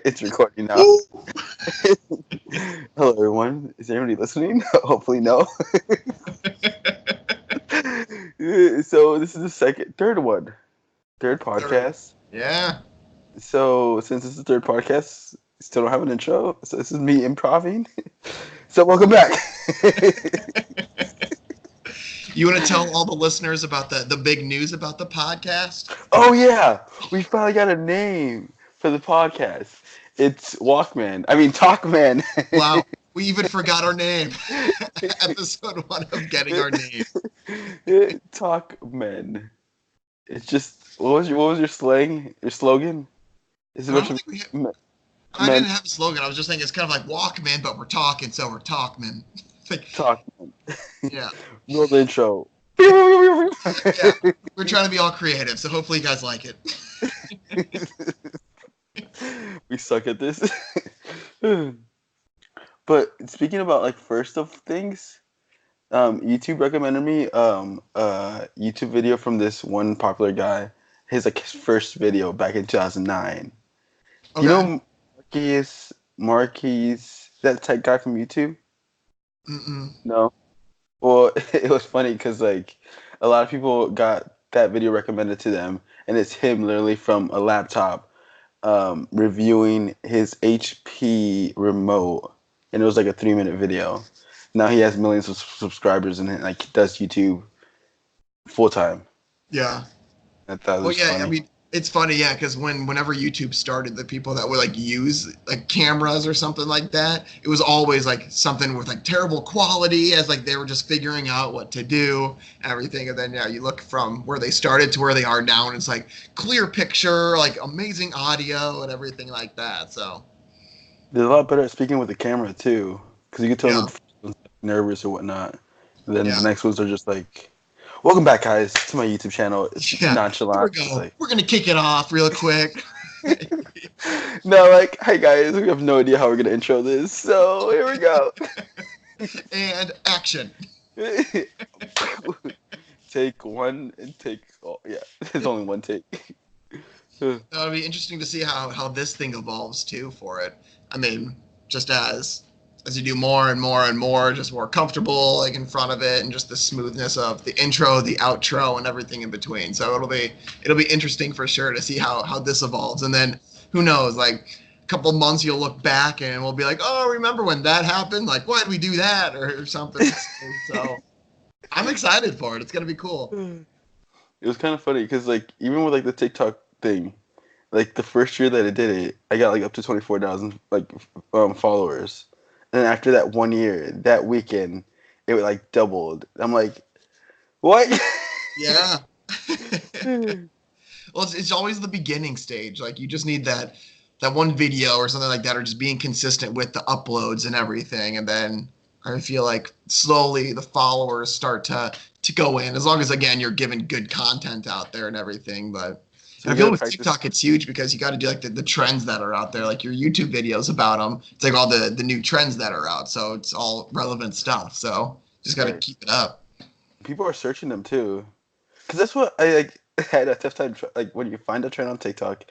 It's recording now. Hello, everyone. Is anybody listening? Hopefully, no. So this is the third podcast. Yeah. So since this is the third podcast, still don't have an intro. So this is me improving. So welcome back. You want to tell all the listeners about the big news about the podcast? Oh yeah, we finally got a name for the podcast. It's Talkmen. Wow, we even forgot our name. Episode 1 of getting our name. Talkmen. It's just what was your slang? Your slogan? Is it I don't think we men? I didn't have a slogan. I was just saying it's kind of like Walkman, but we're talking, so we're Talkmen. Talkmen. Yeah. Roll the intro. Yeah. We're trying to be all creative, so hopefully you guys like it. We suck at this. But speaking about like first of things, YouTube recommended me a YouTube video from this one popular guy. His first video back in 2009. Okay. You know Marquise, that tech guy from YouTube? Mm-mm. No. Well, it was funny because like a lot of people got that video recommended to them, and it's him literally from a laptop reviewing his HP remote, and it was like a 3-minute video. Now he has millions of subscribers and like does YouTube full time. Yeah. I thought it was Well, yeah, funny. I mean, it's funny, yeah, because whenever YouTube started, the people that would like use like cameras or something like that, it was always like something with like terrible quality, as like they were just figuring out what to do, everything. And then yeah, you look from where they started to where they are now, and it's like clear picture, like amazing audio and everything like that. So They're a lot better at speaking with the camera too, because you can tell yeah, them the first one's nervous or whatnot. And then yeah, the next ones are just like, "Welcome back, guys, to my YouTube channel." It's yeah. nonchalant. Here we It's go. like, We're gonna kick it off real quick. no, like, "Hi guys, we have no idea how we're gonna intro this, so here we go." And action. Take one and take. Oh yeah, there's only one take. It'll be interesting to see how this thing evolves too for it. I mean, just as you do more and more and more, just more comfortable like in front of it, and just the smoothness of the intro, the outro, and everything in between. So it'll be interesting for sure to see how this evolves. And then who knows, like a couple months you'll look back and we'll be like, oh, remember when that happened? Like, why did we do that or something? So I'm excited for it. It's gonna be cool. It was kind of funny because like even with like the TikTok thing, like the first year that I did it, I got like up to 24,000 like followers, and then after that 1 year, that weekend, it like doubled. I'm like, what? Yeah. Well, it's always the beginning stage. Like you just need that one video or something like that, or just being consistent with the uploads and everything, and then I feel like slowly the followers start to go in, as long as again you're giving good content out there and everything. But So I you feel gotta with practice. TikTok it's huge because you got to do like the trends that are out there, like your YouTube videos about them. It's like all the new trends that are out, so it's all relevant stuff. So just got to Right. keep it up. People are searching them too, because that's what I like. Had a tough time like when you find a trend on TikTok,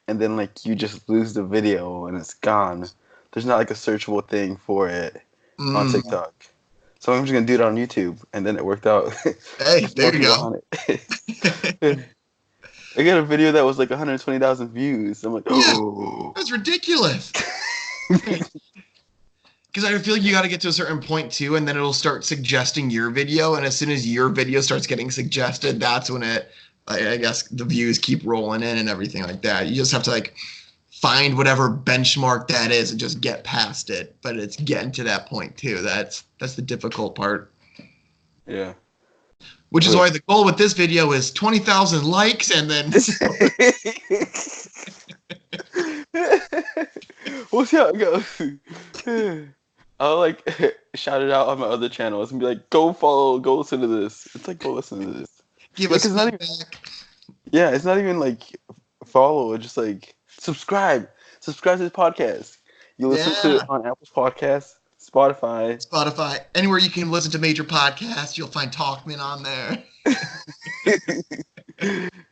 and then like you just lose the video and it's gone. There's not like a searchable thing for it on Mm. TikTok. So I'm just gonna do it on YouTube, and then it worked out. Hey, More there you people go. on it. I got a video that was like 120,000 views. I'm like, Yeah. oh. That's ridiculous. Because I feel like you got to get to a certain point too, and then it'll start suggesting your video. And as soon as your video starts getting suggested, that's when I guess the views keep rolling in and everything like that. You just have to like find whatever benchmark that is and just get past it. But it's getting to that point too. That's the difficult part. Yeah. Which is why the goal with this video is 20,000 likes, and then We'll see how it goes. I'll like shout it out on my other channels and be like, go follow, go listen to this. It's like, go listen to this. give Like, us it's not feedback. even, yeah, it's not even like follow. It's just like subscribe. Subscribe to this podcast. You listen to it Yeah. on Apple's podcast, Spotify. Spotify, anywhere you can listen to major podcasts, you'll find Talkmen on there.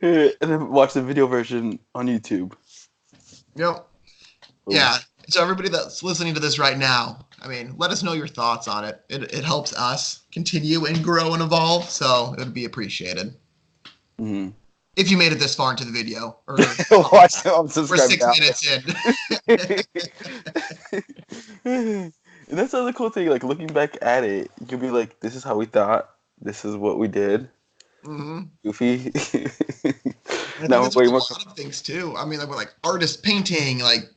And then watch the video version on YouTube. Yep. Yeah. So everybody that's listening to this right now, I mean, let us know your thoughts on it. It helps us continue and grow and evolve, so it would be appreciated. Mm-hmm. If you made it this far into the video, or Watch them. I'm we're subscribed 6 minutes in. And that's the other cool thing. Like looking back at it, you can be like, "This is how we thought. This is what we did." Mm-hmm. Goofy. I think Now that's we're with way a more. lot of things too. I mean, like with like artist painting, like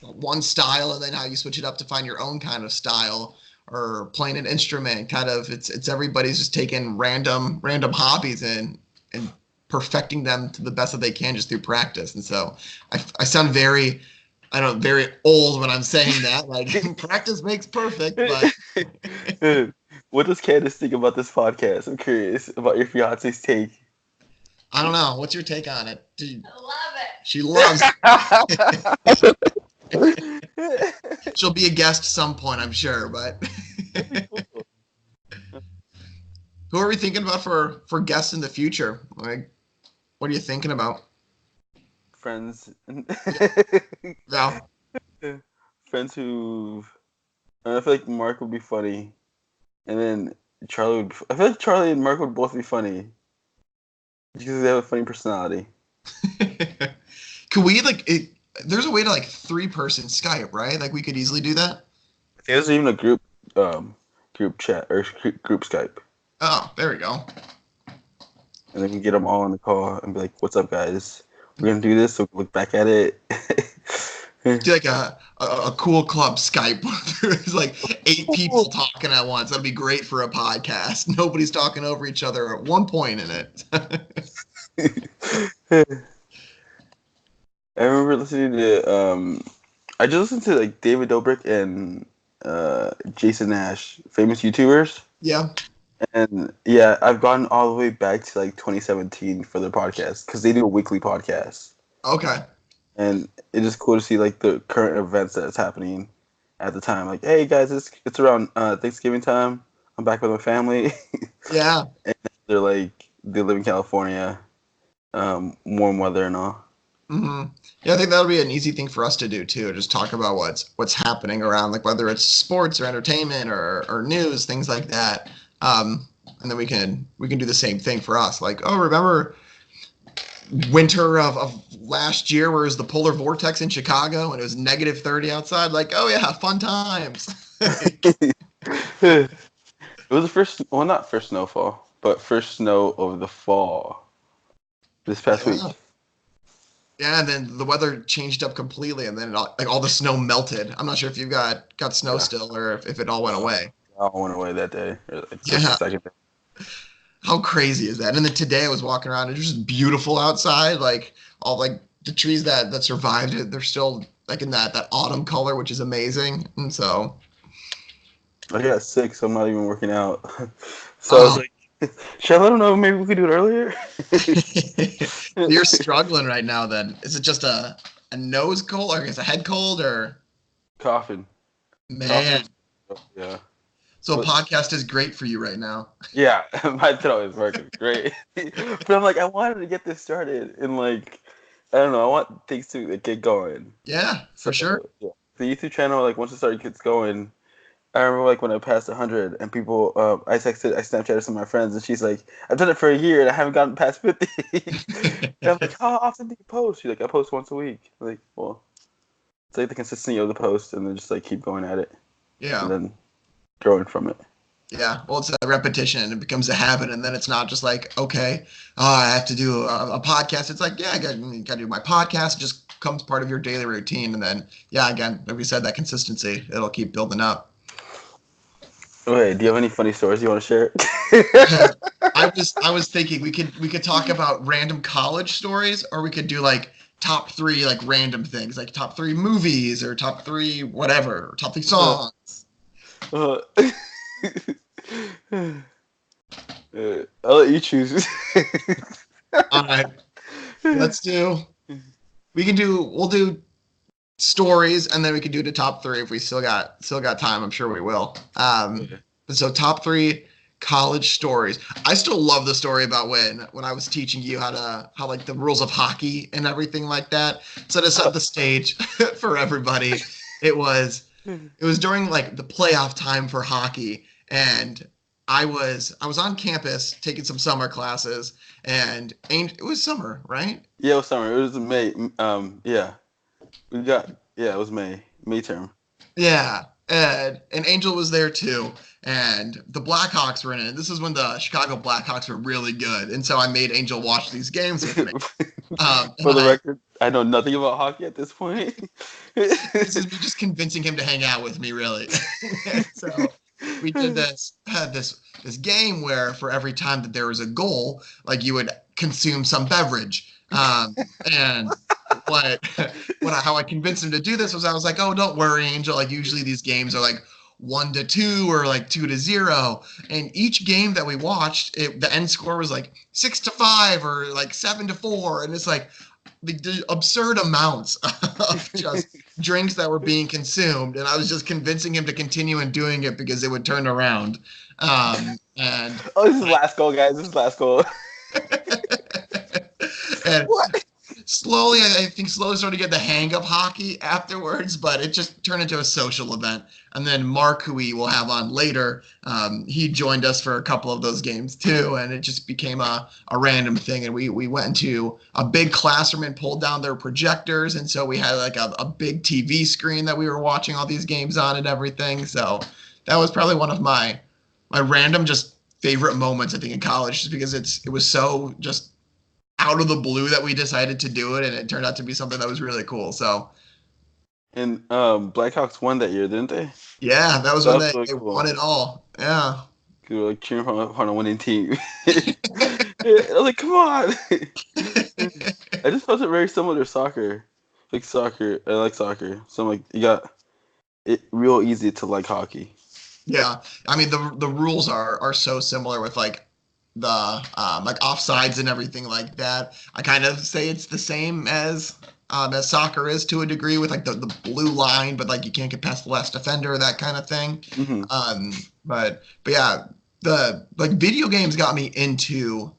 one style, and then how you switch it up to find your own kind of style, or playing an instrument. Kind of, it's everybody's just taking random hobbies and perfecting them to the best that they can just through practice. And so I sound very, I don't know, very old when I'm saying that. Like practice makes perfect, but What does Candace think about this podcast? I'm curious about your fiance's take. I don't know. What's your take on it? I love it. She loves it. She'll be a guest some point, I'm sure. But That'd be cool. who are we thinking about for guests in the future? Like, what are you thinking about? Friends. Yeah. Friends who. I feel like Mark would be funny, and then Charlie would. I feel like Charlie and Mark would both be funny because they have a funny personality. Could we like it? There's a way to like 3-person Skype, right? Like we could easily do that. I think there's even a group chat or group Skype, Oh, there we go. and then we can get them all on the call and be like, "What's up, guys? We're gonna do this." So look back at it. Do like a cool club Skype. There's like 8 people talking at once. That'd be great for a podcast. Nobody's talking over each other at one point in it. I remember listening to I just listened to like David Dobrik and Jason Nash, famous YouTubers. Yeah. And yeah, I've gotten all the way back to like 2017 for their podcast because they do a weekly podcast, Okay. and it's just cool to see like the current events that's happening at the time. Like, hey guys, it's around Thanksgiving time. I'm back with my family. Yeah. And they're like they live in California, warm weather and all. Hmm. Yeah, I think that'll be an easy thing for us to do too. Just talk about what's happening around, like whether it's sports or entertainment or news, things like that. And then we can do the same thing for us. Like, oh, remember winter of last year where it was the polar vortex in Chicago and it was -30 outside? Like, oh yeah, fun times. It was the first, well, not first snowfall, but first snow of the fall this past week. Yeah. Yeah, and then the weather changed up completely, and then like all the snow melted. I'm not sure if you got snow Yeah, still or if it all went away. I went away that day, or like first or Yeah, second day. how crazy is that? And then today I was walking around, it was just beautiful outside. Like all like the trees that survived it, they're still like in that autumn color, which is amazing. And so, I got sick, so I'm not even working out. So I was oh, like, shall I let them know maybe we could do it earlier? you're struggling right now. Then is it just a nose cold, or I guess a head cold, or Coughing, man? coughing. Yeah, So a but podcast is great for you right now. yeah, my throat is working great. But I'm like, I wanted to get this started, and like, I don't know, I want things to like, get going. Yeah, So for sure. yeah, the YouTube channel, like once it started gets going, I remember like when I passed 100 and people, I Snapchatted some of my friends and she's like, I've done it for a year and I haven't gotten past 50. And I'm like, how often do you post? She's like, I post once a week. I'm like, well, it's like the consistency of the post and then just like keep going at it and Yeah. then growing from it. Yeah, well, it's a repetition and it becomes a habit, and then it's not just like, okay, I have to do a podcast. It's like, yeah, I got to do my podcast. It just becomes part of your daily routine, and then, yeah, again, like we said, that consistency, it'll keep building up. Okay, do you have any funny stories you want to share? I was thinking we could talk about random college stories, or we could do like top 3 like random things, like top 3 movies or top 3 whatever, or top 3 uh, songs. uh, I'll let you choose. All right, let's do. We'll do stories, and then we can do the top 3 if we still got time. I'm sure we will. So top 3 college stories. I still love the story about when I was teaching you how like the rules of hockey and everything like that. So to set the stage for everybody, it was it was during like the playoff time for hockey, and I was on campus taking some summer classes, and it was summer, right? Yeah, it was summer. It was May. Yeah, we got. Yeah, it was May term. Yeah, and Angel was there too, and the Blackhawks were in it. This is when the Chicago Blackhawks were really good, and so I made Angel watch these games with me. And For the record, I know nothing about hockey at this point. this is me just convincing him to hang out with me, really. So we did had this game where for every time that there was a goal, like you would consume some beverage. And what how I convinced him to do this was I was like, oh, don't worry, Angel. Like usually these games are like 1-2 or like 2-0, and each game that we watched, the end score was like 6-5 or like 7-4, and it's like the absurd amounts of just drinks that were being consumed, and I was just convincing him to continue and doing it because it would turn around. And Oh, this is last goal, guys. This is last goal. and What? slowly, I think slowly started to get the hang of hockey afterwards, but it just turned into a social event. And then Mark, who we will have on later, he joined us for a couple of those games too, and it just became a random thing. And we went into a big classroom and pulled down their projectors, and so we had like a big TV screen that we were watching all these games on and everything. So that was probably one of my random just favorite moments, I think, in college, just because it was so just out of the blue that we decided to do it, and it turned out to be something that was really cool. So And Blackhawks won that year, didn't they? yeah, that was That when was really they cool. won it all. Yeah. We were like cheering on a winning team. I was like, come on. I just felt it very similar to soccer. Like soccer, I like soccer. So I'm like, you got it real easy to like hockey. Yeah, I mean the rules are so similar with like the like offsides and everything like that. I kind of say it's the same as soccer is to a degree with like the blue line, but like you can't get past the last defender, that kind of thing. Hmm. Um, but yeah, the like video games got me into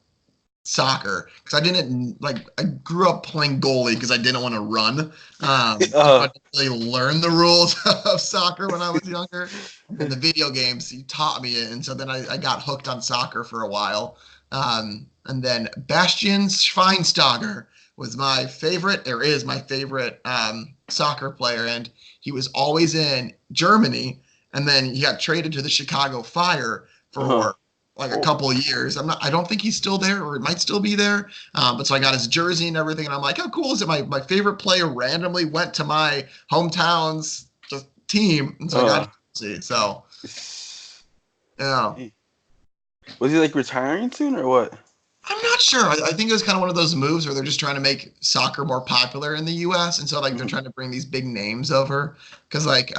soccer because I didn't like I grew up playing goalie because I didn't want to run. So I didn't really learn the rules of soccer when I was younger. And the video games he taught me it, and so then I got hooked on soccer for a while. And then Bastian Schweinsteiger was my favorite, or is my favorite soccer player, and he was always in Germany, and then he got traded to the Chicago Fire Uh-huh. for like a couple of years. I don't think he's still there, or it might still be there. But so I got his jersey and everything, and I'm like, how cool is it? My favorite player randomly went to my hometown's just team, and so I got Uh, his jersey. So yeah. was he like retiring soon or what? I'm not sure. I think it was kind of one of those moves where they're just trying to make soccer more popular in the U.S. and so like they're Mhm. trying to bring these big names over because like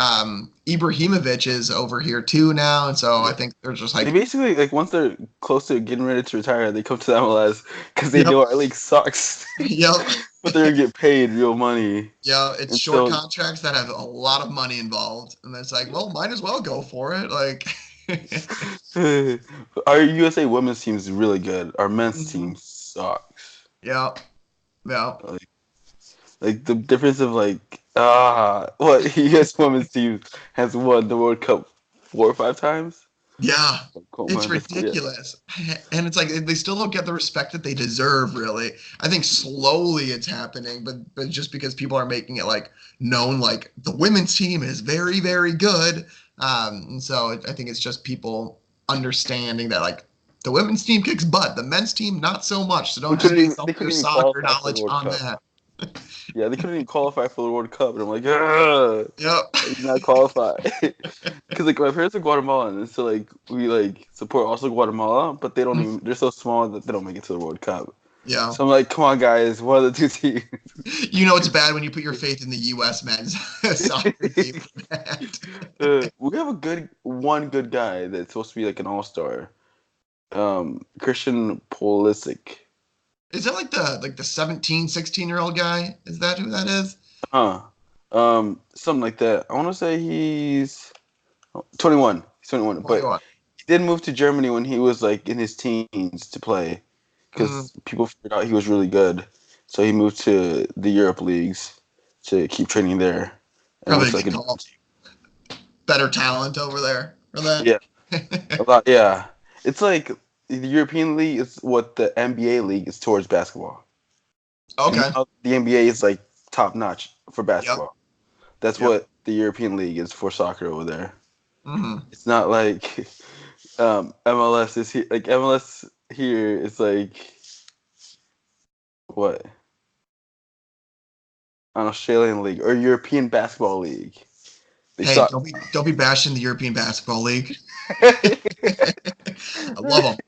Ibrahimovic is over here too now, and so I Yeah. think they're just They like, basically like once they're close to getting ready to retire, they come to the MLS because they yep, know our league sucks, yep, but they're gonna get paid real money. yeah. It's And short so, contracts that have a lot of money involved, and it's like, well, might as well go for it. Like, our USA women's team is really good. Our men's mhm, team sucks. yeah, yeah. Like, like the difference of like what US women's team has won the World Cup 4 or 5 times. Yeah, Like, come it's on, that's yeah. ridiculous. And it's like they still don't get the respect that they deserve, really. I think slowly it's happening, but just because people are making it like known, like the women's team is very, very good. And so I think it's just people understanding that like the women's team kicks butt, the men's team not so much. So We don't just couldn't base even all they your couldn't even soccer qualify for the knowledge World on Cup. that. Yeah, they couldn't even qualify for the World Cup, and I'm like, ugh, Yep. I did not qualify. Because like my parents are Guatemalan, and so like we like support also Guatemala, but they don't even they're so small that they don't make it to the World Cup. Yeah. So I'm like, come on guys, one of the two teams. You know it's bad when you put your faith in the U.S. men's soccer team for that. We have a one good guy that's supposed to be like an all-star. Christian Pulisic. Is that like the 17, 16-year-old guy? Is that who that is? Huh. Something like that. I want to say he's 21. He's 21, but 21. did move to Germany when he was like in his teens to play, Mm, because people figured out he was really good. So he moved to the Europe leagues to keep training there, and went probably to like get a called better talent over there for that. yeah, a lot. Yeah, it's like the European league is what the NBA league is towards basketball. You know Okay. how the NBA is like top notch for Yep. basketball. That's Yep. what the European league is for soccer over there. Hmm. It's not like MLS is here. Like MLS here is like what, an Australian league or European basketball league. They Hey, saw. don't be bashing the European Basketball League. You I love them.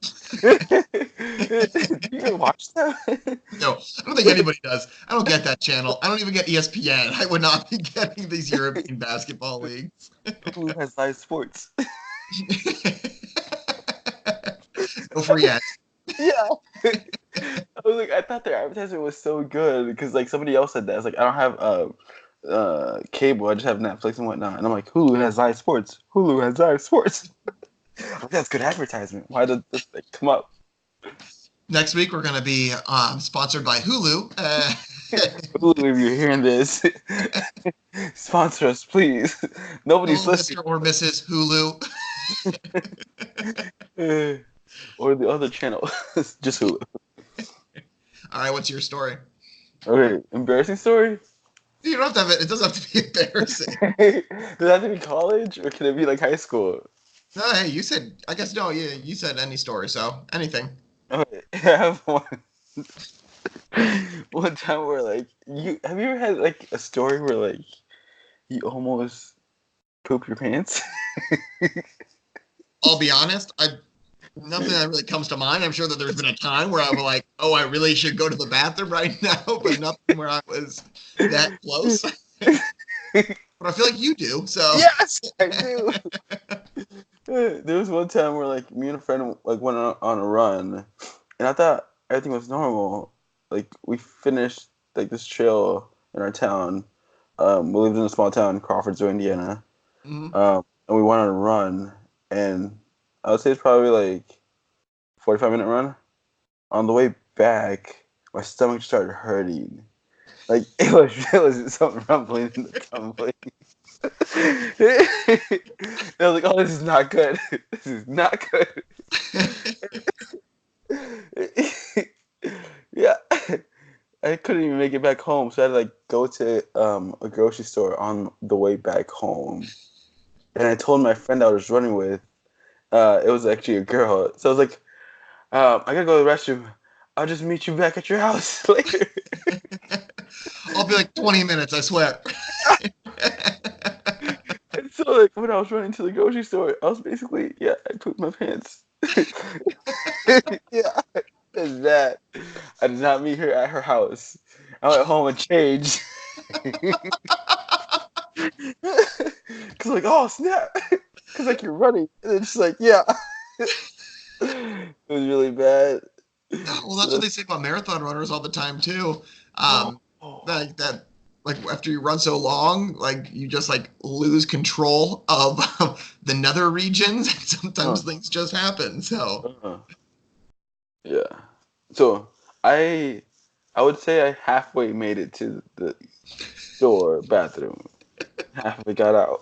even watch that? No, I don't think anybody does. I don't get that channel. I don't even get ESPN. I would not be getting these European basketball leagues. Who has live sports? No free ads. Yeah. I was like, I thought their advertisement was so good because like somebody else said that. It's like I don't have cable. I just have Netflix and whatnot. And I'm like, Hulu has live sports. Hulu has live sports. Like, that's good advertisement. Why did this thing come up? Next week we're going to be sponsored by Hulu. Hulu, if you're hearing this, sponsor us, please. Nobody's Hello, listening. Mr. or Mrs. Hulu. Or the other channel. Just Hulu. All right, what's your story? Okay, embarrassing story? You don't have to have it. It doesn't have to be embarrassing. Does it have to be college or can it be like high school? No, hey, you said. I guess no. Yeah, you said any story. So anything. Okay, I have one. One time where like you have you ever had like a story where like you almost poop your pants? I'll be honest. I nothing that really comes to mind. I'm sure that there's been a time where I was like, "Oh, I really should go to the bathroom right now," but nothing where I was that close. But I feel like you do. So Yes, I do. There was one time where like me and a friend like went on a run, and I thought everything was normal. Like we finished like this trail in our town. We lived in a small town, Crawfordsville, Indiana. mhm. And we went on a run, and I would say it's probably like 45-minute run. On the way back, my stomach started hurting. Like it was something rumbling in the tumbling. I was like, "Oh, this is not good. This is not good." Yeah, I couldn't even make it back home, so I had to like go to a grocery store on the way back home. And I told my friend I was running with, it was actually a girl. So I was like, I gotta go to the restroom. I'll just meet you back at your house later. I'll be like 20 minutes. I swear. And so like when I was running to the grocery store, I was basically, yeah, I pooped my pants. Yeah, that's that. I did not meet her at her house. I went home and changed. Cause like, oh snap. Cause like you're running. And it's just like, yeah. It was really bad. Well, So that's what they say about marathon runners all the time too. oh, Um, that like after you run so long, like you just like lose control of the nether regions, and uh, sometimes things just happen. So uh, yeah. So I I would say I halfway made it to the store bathroom. Halfway got out.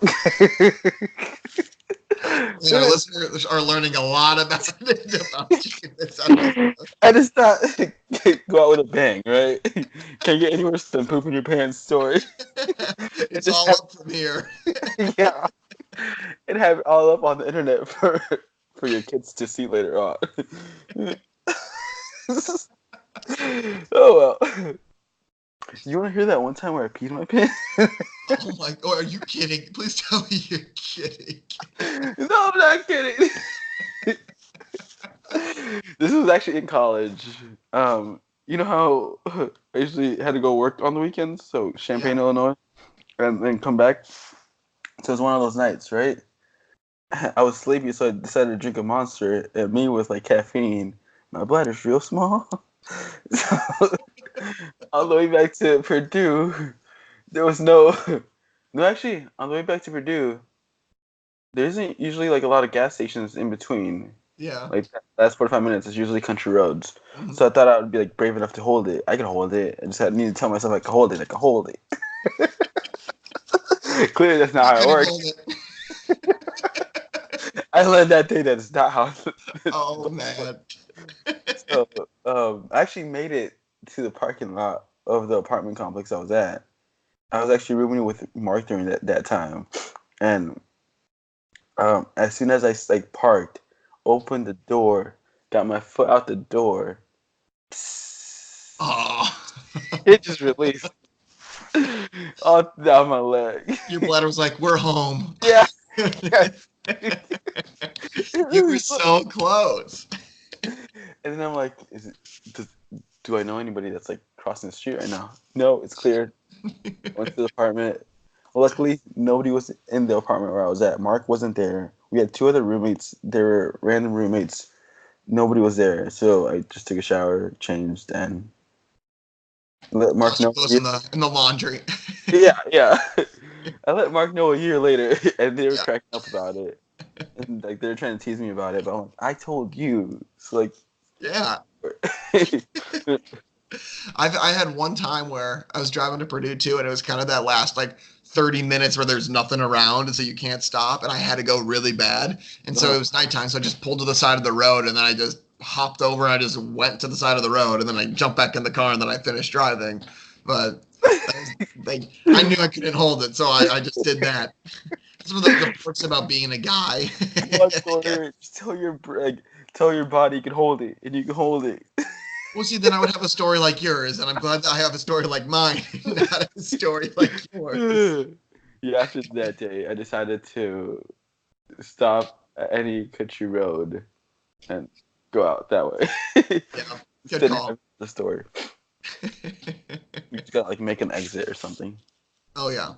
our listeners are learning a lot about about chicken misunderstanding. I just thought go out with a bang, right? Can't get any worse than pooping your pants story. And It's just all have, up from here. yeah, and have it all up on the internet for your kids to see later on. Oh well. You want to hear that one time where I peed my pants? Oh my! Oh, are you kidding? Please tell me you're kidding. No, I'm not kidding. This was actually in college. You know how I usually had to go work on the weekends, so Yeah. Champaign, Illinois, and then come back. So it was one of those nights, right? I was sleepy, so I decided to drink a Monster, and me with like caffeine. My bladder's real small. So on the way back to Purdue, there was no. No, actually, on the way back to Purdue, there isn't usually like a lot of gas stations in between. Yeah. Like that's 45 minutes. It's usually country roads. Mhm. So I thought I would be like brave enough to hold it. I can hold it. I just had need to tell myself I can hold it. I can hold it. Clearly, that's not I how it couldn't hold works. it. I learned that day that it's not how. Oh man. So, I actually made it to the parking lot of the apartment complex I was at. I was actually rooming with Mark during that time, and as soon as I like parked, opened the door, got my foot out the door, Oh. it just released all down my leg. Your bladder was like, "We're home." Yeah, yeah. It You were really was. so close. And then I'm like, does, do I know anybody that's like crossing the street right now? No, it's clear. Went to the apartment. Well, luckily, nobody was in the apartment where I was at. Mark wasn't there. We had two other roommates. They were random roommates. Nobody was there. So I just took a shower, changed, and let Mark Washed your know. clothes in the laundry. Yeah, yeah. I let Mark know a year later, and they were Yeah. cracking up about it. And like they were trying to tease me about it, but I'm like, I told you. So like, Yeah. I had one time where I was driving to Purdue too, and it was kind of that last like 30 minutes where there's nothing around, and so you can't stop, and I had to go really bad, and so it was nighttime, so I just pulled to the side of the road, and then I just hopped over, and I just went to the side of the road, and then I jumped back in the car, and then I finished driving, but that was, like I knew I couldn't hold it, so I just did that. That's one of the perks about being a guy. One story. Just tell your like, tell your body you can hold it, and you can hold it. Well, see, then I would have a story like yours, and I'm glad that I have a story like mine, not a story like yours. Yeah, after that day, I decided to stop at any country road and go out that way. Yeah, good Instead of call. having the story, you just gotta like make an exit or something. Oh yeah,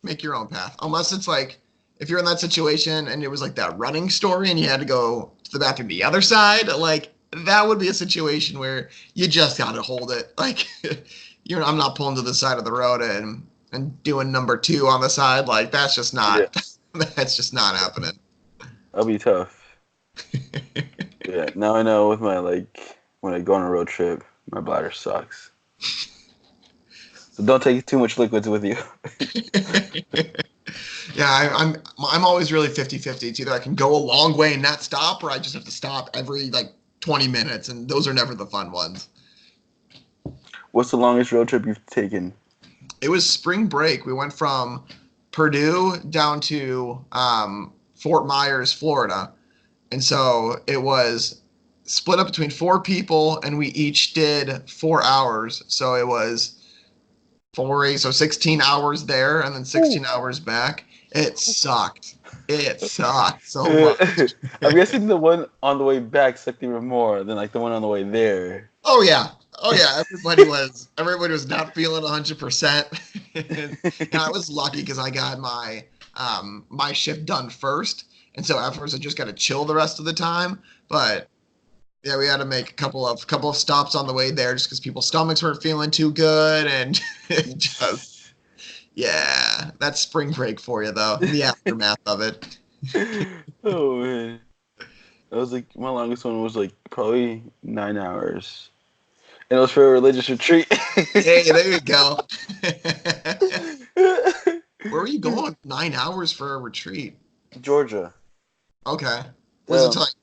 make your own path. Unless it's like if you're in that situation and it was like that running story and you had to go to the bathroom the other side, like that would be a situation where you just gotta hold it. Like I'm not pulling to the side of the road and doing number two on the side. Like that's just Yeah, not that's just not happening. that'll be tough. Yeah, now I know with my like when I go on a road trip, my bladder sucks. So don't take too much liquids with you. Yeah, I'm always really 50-50. It's either I can go a long way and not stop, or I just have to stop every like 20 minutes, and those are never the fun ones. What's the longest road trip you've taken? It was spring break. We went from Purdue down to Fort Myers, Florida, and so it was split up between four people, and we each did 4 hours. So it was so 16 hours there, and then Ooh. 16 hours back. It sucked. It sucked so much. I'm guessing the one on the way back sucked even more than like the one on the way there. Oh yeah. Oh yeah. Everybody was not feeling 100%. And I was lucky because I got my shift done first. And so afterwards I just got to chill the rest of the time. But yeah, we had to make a couple of stops on the way there just because people's stomachs weren't feeling too good and it just yeah, that's spring break for you though. The aftermath of it. Oh man, that was like my longest one was like probably 9 hours, and it was for a religious retreat. Hey, there you go. Where were you going? 9 hours for a retreat. Georgia. Okay. Was it to Um, like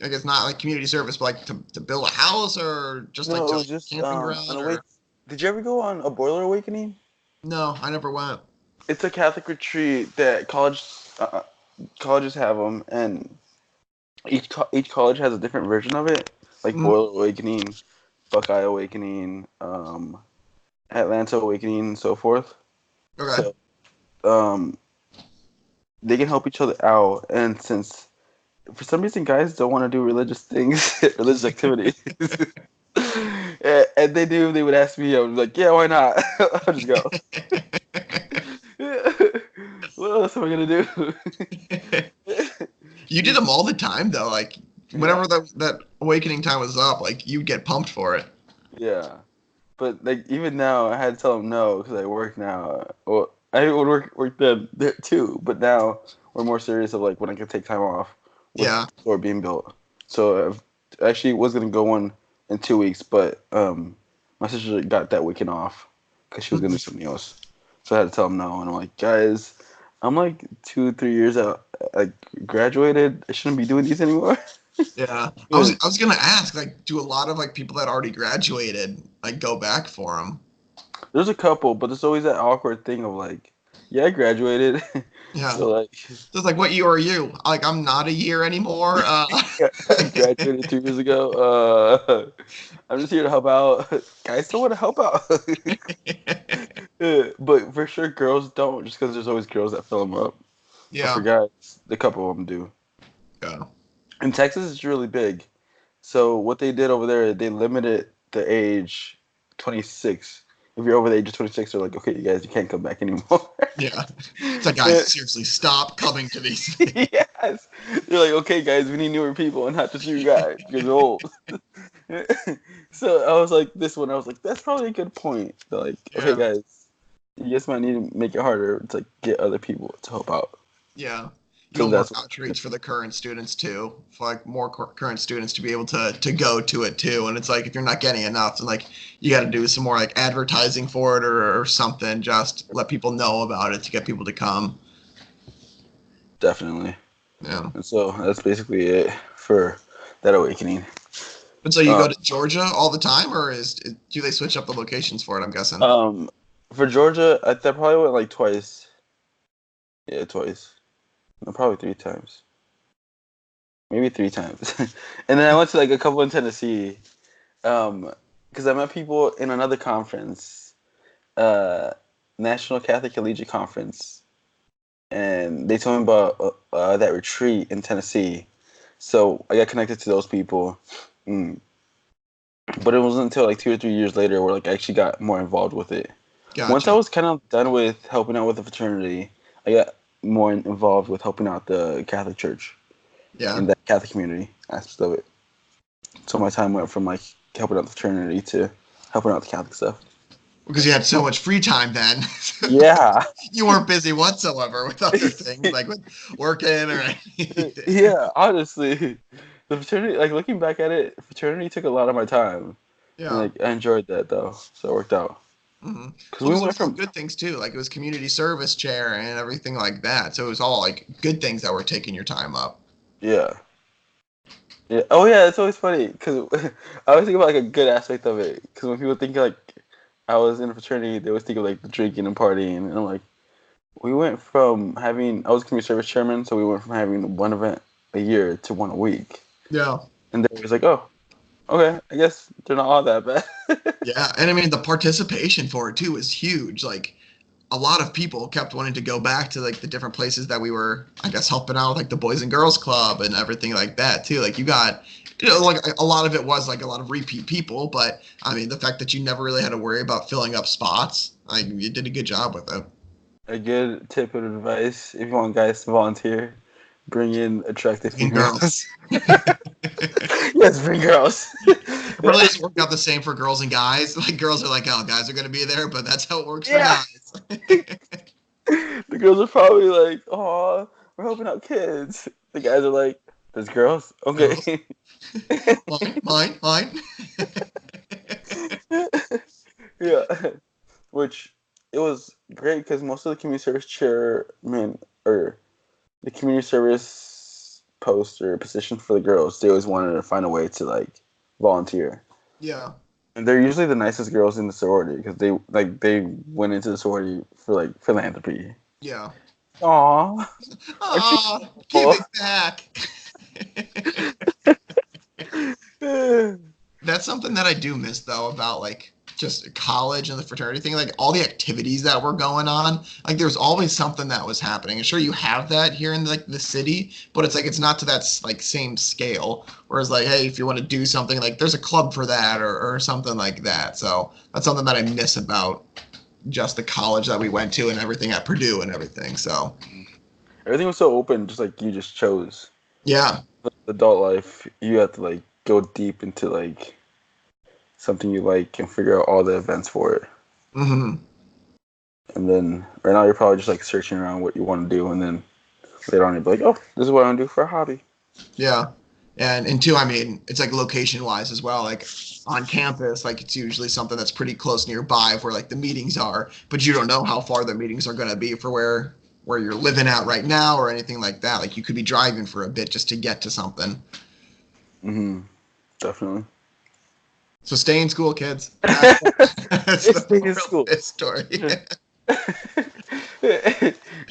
I guess not like community service, but like to build a house or just like no, to it like was just camping an ground awake. or Did you ever go on a boiler awakening? no, I never went. It's a Catholic retreat that colleges have them, and each college has a different version of it, like Mhm. Boiler Awakening, Buckeye Awakening, Atlanta Awakening, and so forth. Okay. So um, they can help each other out, and since for some reason guys don't want to do religious things, religious activities, and they do, they would ask me. I was like, yeah, why not? I'll just go. What else am I gonna do? You did them all the time though. Like Yeah, whenever that awakening time was up, like you'd get pumped for it. yeah. But like even now, I had to tell them no because I work now. Well, I would work there too. But now we're more serious of like when I can take time off with Yeah. the store being built. So I actually was gonna go one in 2 weeks, but my sister got that weekend off because she was gonna do something else. So I had to tell them no, and I'm like, guys, I'm like 2, 3 years out. I graduated. I shouldn't be doing these anymore. Yeah. I was Yeah. I was gonna ask, like, do a lot of like people that already graduated like go back for them? There's a couple, but there's always that awkward thing of like, yeah, I graduated. Yeah. So like, Just like, what year are you? Like, I'm not a year anymore. yeah, I graduated 2 years ago. I'm just here to help out. Guys still want to help out. Yeah, but for sure, girls don't, just because there's always girls that fill them up. But for Yeah. guys, a couple of them do. Yeah. In Texas, it's really big. So what they did over there, they limited the age 26. If you're over the age of 26, they're like, okay, you guys, you can't come back anymore. Yeah. It's like, guys, seriously, stop coming to these things. Yes. They're like, okay, guys, we need newer people, and not just you guys, because you're old. So I was like, this one, I was like, that's probably a good point. They're like, okay, Yeah. guys, you guys might need to make it harder to like, get other people to help out. Yeah. You Because want more that's outreach for the current students too, for like more current students to be able to go to it too. And it's like, if you're not getting enough, then like you got to do some more like advertising for it, or something. Just let people know about it to get people to come. definitely. Yeah. And so that's basically it for that awakening. And so you Uh, go to Georgia all the time, or do they switch up the locations for it? I'm guessing. um, for Georgia, I probably went like twice. Yeah, twice. No, probably 3 times. Maybe 3 times. And then I went to like a couple in Tennessee. Because I met people in another conference, uh, National Catholic Collegiate Conference, and they told me about that retreat in Tennessee. So I got connected to those people. Mm. But it wasn't until like 2 or 3 years later where like I actually got more involved with it. Once I Gotcha. was kind of done with helping out with the fraternity, I got more involved with helping out the Catholic Church Yeah. and that Catholic community aspect of it. So my time went from like helping out the fraternity to helping out the Catholic stuff. Because you had so much free time then. Yeah. You weren't busy whatsoever with other things like with working or anything. Yeah, honestly, the fraternity, like looking back at it, fraternity took a lot of my time, and Yeah. like I enjoyed that though, so it worked out. Mm-hmm. Cause Well, we because it went was all from good things too. Like, it was community service chair and everything like that. So it was all like good things that were taking your time up. yeah, yeah. Oh yeah, it's always funny because I always think about like a good aspect of it. Because when people think like I was in a fraternity, they always think of like the drinking and partying, and I'm like, we went from having I was community service chairman, so we went from having one event a year to one a week, Yeah. and they was like, oh, okay, I guess they're not all that bad. Yeah. And I mean, the participation for it too was huge. Like, a lot of people kept wanting to go back to like the different places that we were, I guess, helping out, like the Boys and Girls Club and everything like that too. Like, you got, like a lot of it was like a lot of repeat people, but I mean, the fact that you never really had to worry about filling up spots, like, you did a good job with it. A good tip of advice if you want guys to volunteer, bring in attractive And girls. females. Yes, bring girls. It probably doesn't work out the same for girls and guys. Like, girls are like, oh, guys are going to be there, but that's how it works for Yeah. guys. The girls are probably like, oh, we're helping out kids. The guys are like, there's girls? Girls, Okay. mine. Yeah. Which it was great because most of the community service chairmen or the community service post or position for the girls, they always wanted to find a way to like volunteer. Yeah. And they're usually the nicest girls in the sorority because they went into the sorority for like philanthropy. Yeah. Aw, aren't you Oh, give cool? it back. That's something that I do miss though about like just college and the fraternity thing, like all the activities that were going on. Like, there's always something that was happening. And sure, you have that here in like the city, but it's like it's not to that like same scale. Whereas like, hey, if you want to do something, like there's a club for that, or something like that. So that's something that I miss about just the college that we went to and everything at Purdue and everything. So Everything was so open, just like you just chose. yeah. Adult life, you have to like go deep into like something you like and figure out all the events for it. Hmm. And then right now you're probably just like searching around what you want to do, and then Later on, you'd be like, oh, this is what I want to do for a hobby. Yeah. And two, I mean, it's like location wise as well. Like on campus, like it's usually something that's pretty close nearby of where like the meetings are, but you don't know how far the meetings are going to be for where you're living at right now or anything like that. Like you could be driving for a bit just to get to something. Definitely. So stay in school, kids. That's the Stay in moral school. of this story.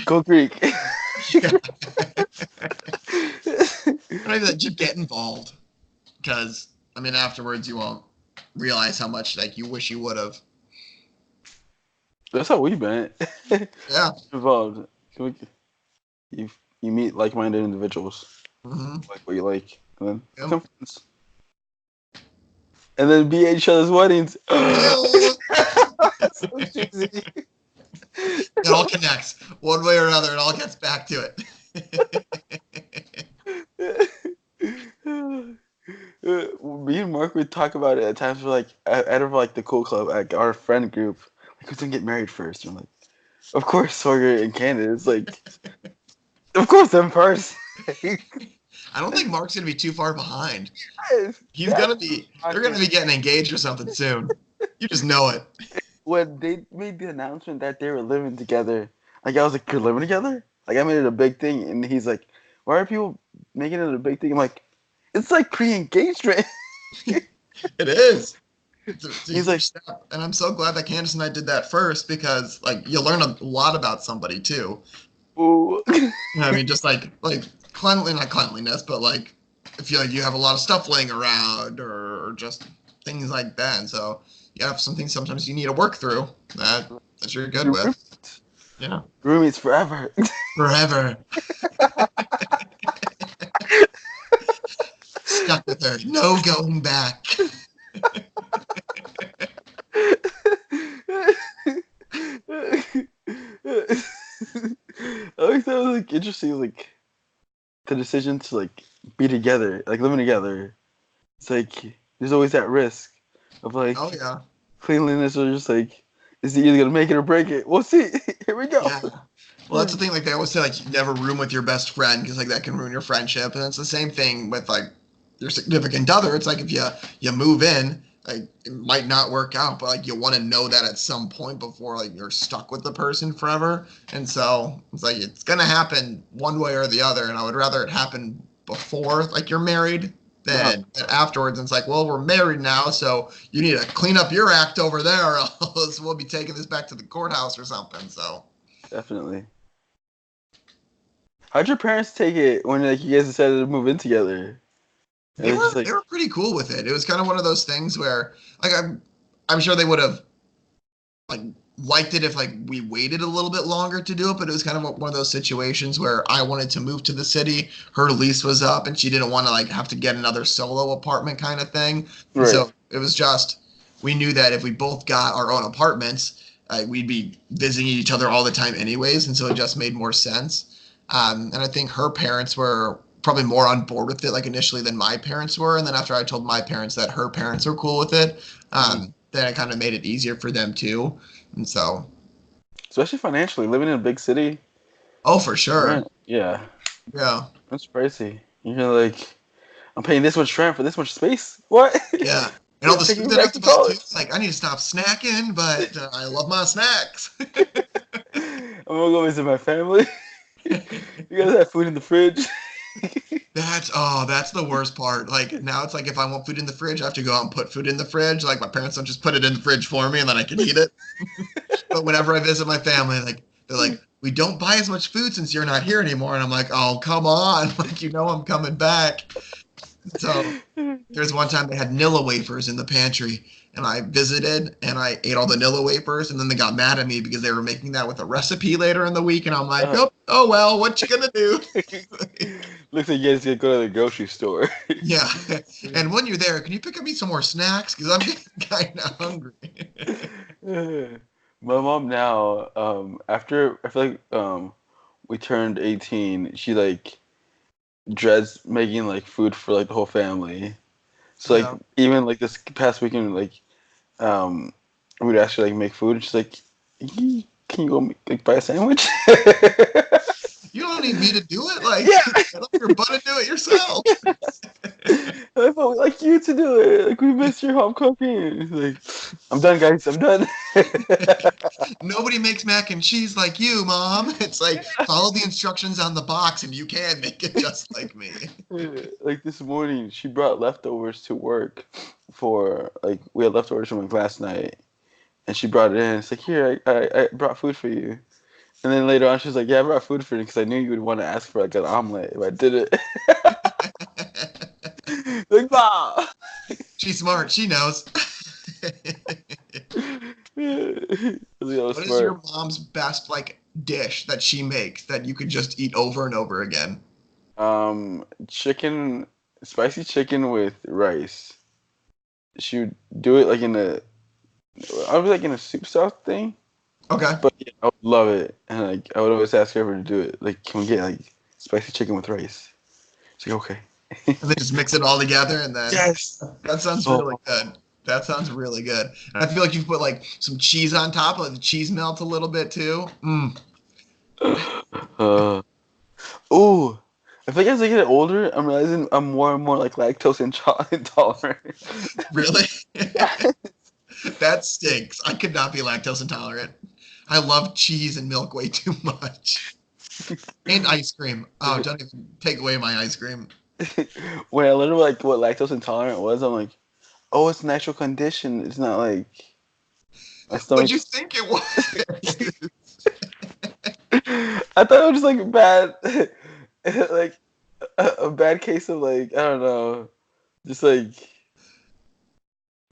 Go Greek. Yeah. Maybe that just get involved, because I mean afterwards you won't realize how much like you wish you would have. That's how we've been. Yeah. Involved. You you meet like-minded individuals, like what you like, and then become friends. And then be at each other's weddings. So cheesy. It all connects one way or another. It all gets back to it. Me and Mark would talk about it at times. We're like, out of like the cool club, like our friend group, like who's gonna get married first? And I'm like, of course, Sawyer and Candace. It's like, of course, them first. I don't think Mark's gonna be too far behind. Yes, He's gonna be. They're gonna be getting engaged or something soon. You just know it. when they made the announcement that they were living together, like I was like, "You're living together?" Like I made it a big thing, and he's like, "Why are people making it a big thing?" I'm like, "It's like pre-engagement." It is. It's a He's like, step. And I'm so glad that Candace and I did that first because like you learn a lot about somebody too. "Ooh." I mean, just like not cleanliness, but like if you have a lot of stuff laying around or just things like that. And so you have some things sometimes you need to work through that you're good with. Yeah. Roommates forever. Forever. Stuck with her. No going back. I always thought it was like interesting, like the decision to like be together, like living together. It's like there's always that risk of like Oh yeah. cleanliness or just like is it either gonna make it or break it? We'll see. Here we go. Yeah. Well, that's the thing. Like they always say, like you never room with your best friend because like that can ruin your friendship. And it's the same thing with like your significant other. It's like if you move in, like it might not work out, but like you want to know that at some point before like you're stuck with the person forever. And so it's like it's gonna happen one way or the other. And I would rather it happen before like you're married than afterwards. And it's like, well, we're married now, so you need to clean up your act over there, or else we'll be taking this back to the courthouse or something. So. Definitely. How'd your parents take it when like you guys decided to move in together? They It's were just like they were pretty cool with it. It was kind of one of those things where like I'm sure they would have like liked it if like we waited a little bit longer to do it, but it was kind of one of those situations where I wanted to move to the city, her lease was up, and she didn't want to like have to get another solo apartment kind of thing. And right. so it was just we knew that if we both got our own apartments, we'd be visiting each other all the time anyways, and so it just made more sense. And I think her parents were probably more on board with it like initially than my parents were, and then after I told my parents that her parents were cool with it, then it kind of made it easier for them too. And so, Especially financially, living in a big city. oh, for sure. Rent, yeah, Yeah. that's pricey. You're like, I'm paying this much rent for this much space. What? Yeah. And all the Taking food me that I back have to to buy too. college. It's like, I need to stop snacking, but I love my snacks. I'm gonna go visit my family. You guys have food in the fridge. That's the worst part. Like now it's like if I want food in the fridge, I have to go out and put food in the fridge. Like my parents don't just put it in the fridge for me and then I can eat it. But whenever I visit my family, like they're like, we don't buy as much food since you're not here anymore. And I'm like, oh come on. Like I'm coming back. So there's one time they had Nilla wafers in the pantry, and I visited and I ate all the Nilla wafers, and then they got mad at me because they were making that with a recipe later in the week, and I'm like, oh well, what you gonna do? Looks like you guys gotta go to the grocery store. Yeah, and when you're there, can you pick up me some more snacks? Because I'm getting kind of hungry. My mom now, after I feel like we turned 18, she like dreads making like food for like the whole family. So like Yeah. even like this past weekend, like um, we'd actually like make food. And she's like, Can you go like buy a sandwich?" You don't need me to do it. Like, Yeah. get up your butt and do it yourself. I thought we'd like you to do it. Like, we miss your home cooking. He's like, I'm done, guys. I'm done. Nobody makes mac and cheese like you, Mom. It's like, follow the instructions on the box and you can make it just like me. Like this morning, she brought leftovers to work for, like, we had leftovers from like last night. And she brought it in. It's like, here, I brought food for you. And then later on, she was like, yeah, I brought food for you because I knew you would want to ask for like an omelet if I did it. Like, bah! She's smart. She knows. Really, that was What is smart. your mom's best like dish that she makes that you could just eat over and over again? Chicken, spicy chicken with rice. She would do it like I was like in a soup sauce thing, Okay. but yeah, I would love it, and like I would always ask her to do it. Like, can we get like spicy chicken with rice? She's like, okay. And they just mix it all together and then Yes. that sounds Oh. really good. That sounds really good. And I feel like you've put like some cheese on top, like the cheese melts a little bit too. Uh, oh, I think as I get older, I'm realizing I'm more and more like lactose intolerant. Really? Yeah. That stinks. I could not be lactose intolerant. I love cheese and milk way too much. And ice cream. Oh, don't even take away my ice cream. When I learned like what lactose intolerant was, I'm like, oh, it's a natural condition. It's not like my What'd stomach. you think it was? I thought it was just like bad, like a bad case of like I don't know, just like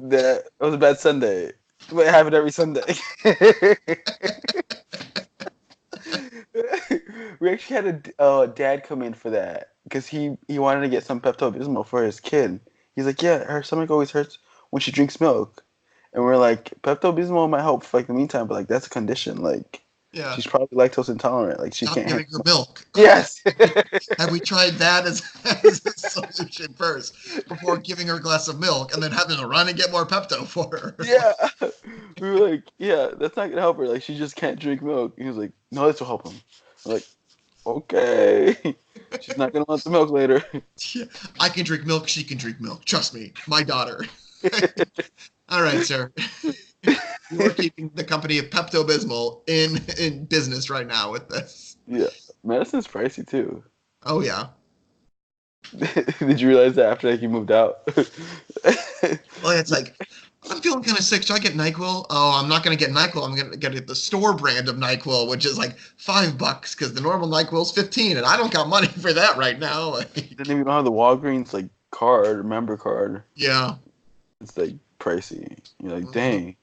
that. It was a bad Sunday. But it happened every Sunday. We actually had a dad come in for that because he wanted to get some Pepto Bismol for his kid. He's like, yeah, her stomach always hurts when she drinks milk, and we're like, Pepto Bismol might help for like the meantime, but like that's a condition. Like, Yeah. she's probably lactose intolerant. Like, she Stop can't giving handle. her milk. Yes. Have we tried that as a solution first before giving her a glass of milk and then having to run and get more Pepto for her? Yeah. We were like, yeah, that's not gonna help her. Like, she just can't drink milk. He was like, no, this will help him. I'm like, okay. She's not gonna want the milk later. Yeah, I can drink milk. She can drink milk. Trust me, my daughter. All right, sir. You are keeping the company of Pepto Bismol in business right now with this. Yeah, medicine's pricey too. Oh yeah. Did you realize that after like you moved out? Well, it's like I'm feeling kind of sick. Should I get NyQuil? Oh, I'm not gonna get NyQuil. I'm gonna get the store brand of NyQuil, which is like $5 because the normal NyQuil is 15, and I don't got money for that right now. Like, Didn't even have the Walgreens like card, member card. yeah. It's like pricey. You're like, dang,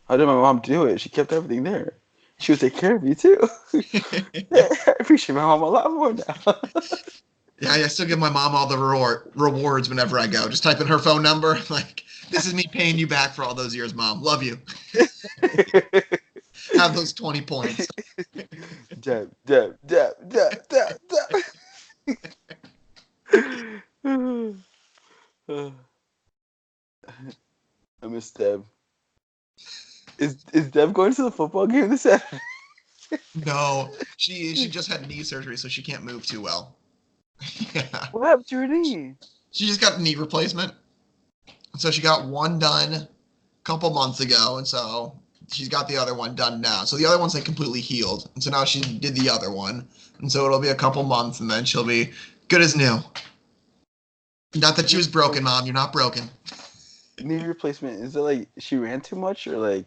how did my mom do it? She kept everything there. She would take care of you too. Yeah, I appreciate my mom a lot more now. Yeah, I still give my mom all the rewards whenever I go. Just type in her phone number. Like, this is me paying you back for all those years, Mom. Love you. Have those 20 points. Dab, dab, dab, dab, dab, dab. I miss Deb. Is Deb going to the football game this Saturday? No, she just had knee surgery, so she can't move too well. Yeah. What happened to her knee? She just got a knee replacement. So she got one done a couple months ago, and so she's got the other one done now. So the other one's like completely healed. And so now she did the other one. And so it'll be a couple months, and then she'll be good as new. Not that she was broken, Mom. You're not broken. Knee replacement. Is it like she ran too much or like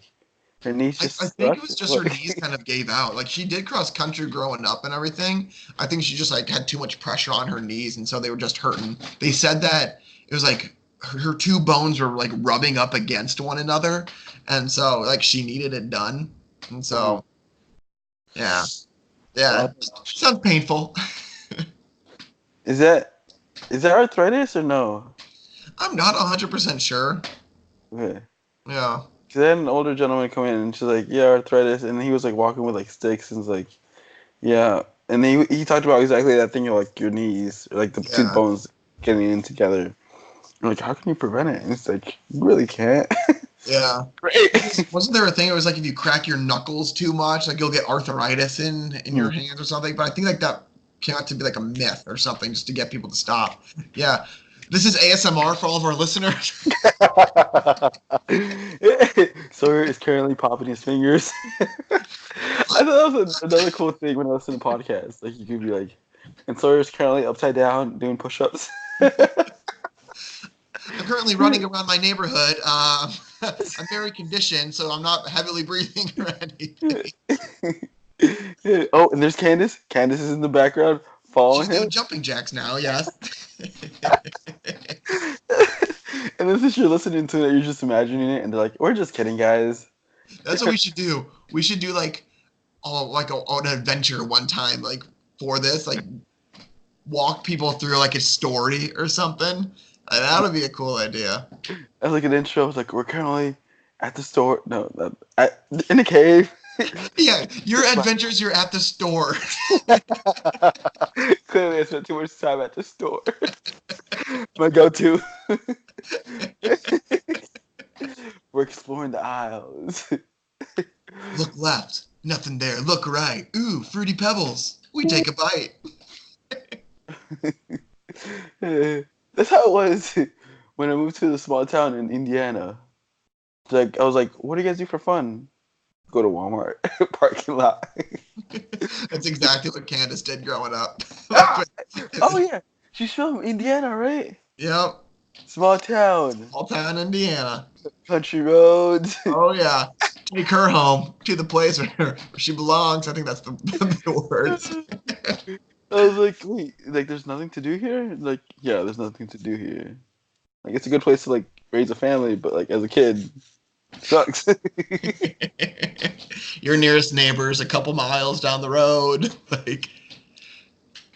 her knees just I think it sucked? was just her knees kind of gave out. Like she did cross country growing up and everything. I think she just like had too much pressure on her knees, and so they were just hurting. They said that it was like her two bones were like rubbing up against one another, and so like she needed it done. And so yeah, sounds painful. Is that arthritis or no? I'm not 100% sure. Okay. Yeah. Cause I had an older gentleman come in and she's like, yeah, arthritis, and he was like walking with like sticks and was like, yeah, and he talked about exactly that thing of like your knees, or, like the two bones getting in together. I'm like, how can you prevent it? And it's like, you really can't. Yeah. Right. Wasn't there a thing? It was like if you crack your knuckles too much, like you'll get arthritis in your hands or something. But I think like that got to be like a myth or something just to get people to stop. Yeah. This is ASMR for all of our listeners. Sawyer is currently popping his fingers. I thought that was another cool thing when I listen to podcasts. Like you could be like, and Sawyer's currently upside down doing push-ups. I'm currently running around my neighborhood. I'm very conditioned, so I'm not heavily breathing or anything. Oh, and there's Candace. Candace is in the background She's following doing him. jumping jacks now, yes. And then since you're listening to it, you're just imagining it, and they're like, "We're just kidding, guys." That's what we should do. We should do like an adventure one time, like for this, like walk people through like a story or something. That would be a cool idea. As like an intro, it's like we're currently at the store. No, in a cave. Yeah, your adventures. You're at the store. Clearly, I spent too much time at the store. My go-to. We're exploring the aisles. Look left, nothing there. Look right. Ooh, fruity pebbles. We take a bite. That's how it was when I moved to the small town in Indiana. Like I was like, "What do you guys do for fun?" Go to Walmart parking lot. That's exactly what Candace did growing up. Oh yeah, she's from Indiana, right? Yep. Small town, Small town Indiana. country roads. Oh yeah. Take her home to the place where she belongs. I think that's the words. I was like, wait, like there's nothing to do here? Like, yeah, there's nothing to do here. Like it's a good place to like raise a family, but like as a kid, sucks. Your nearest neighbor is a couple miles down the road. Like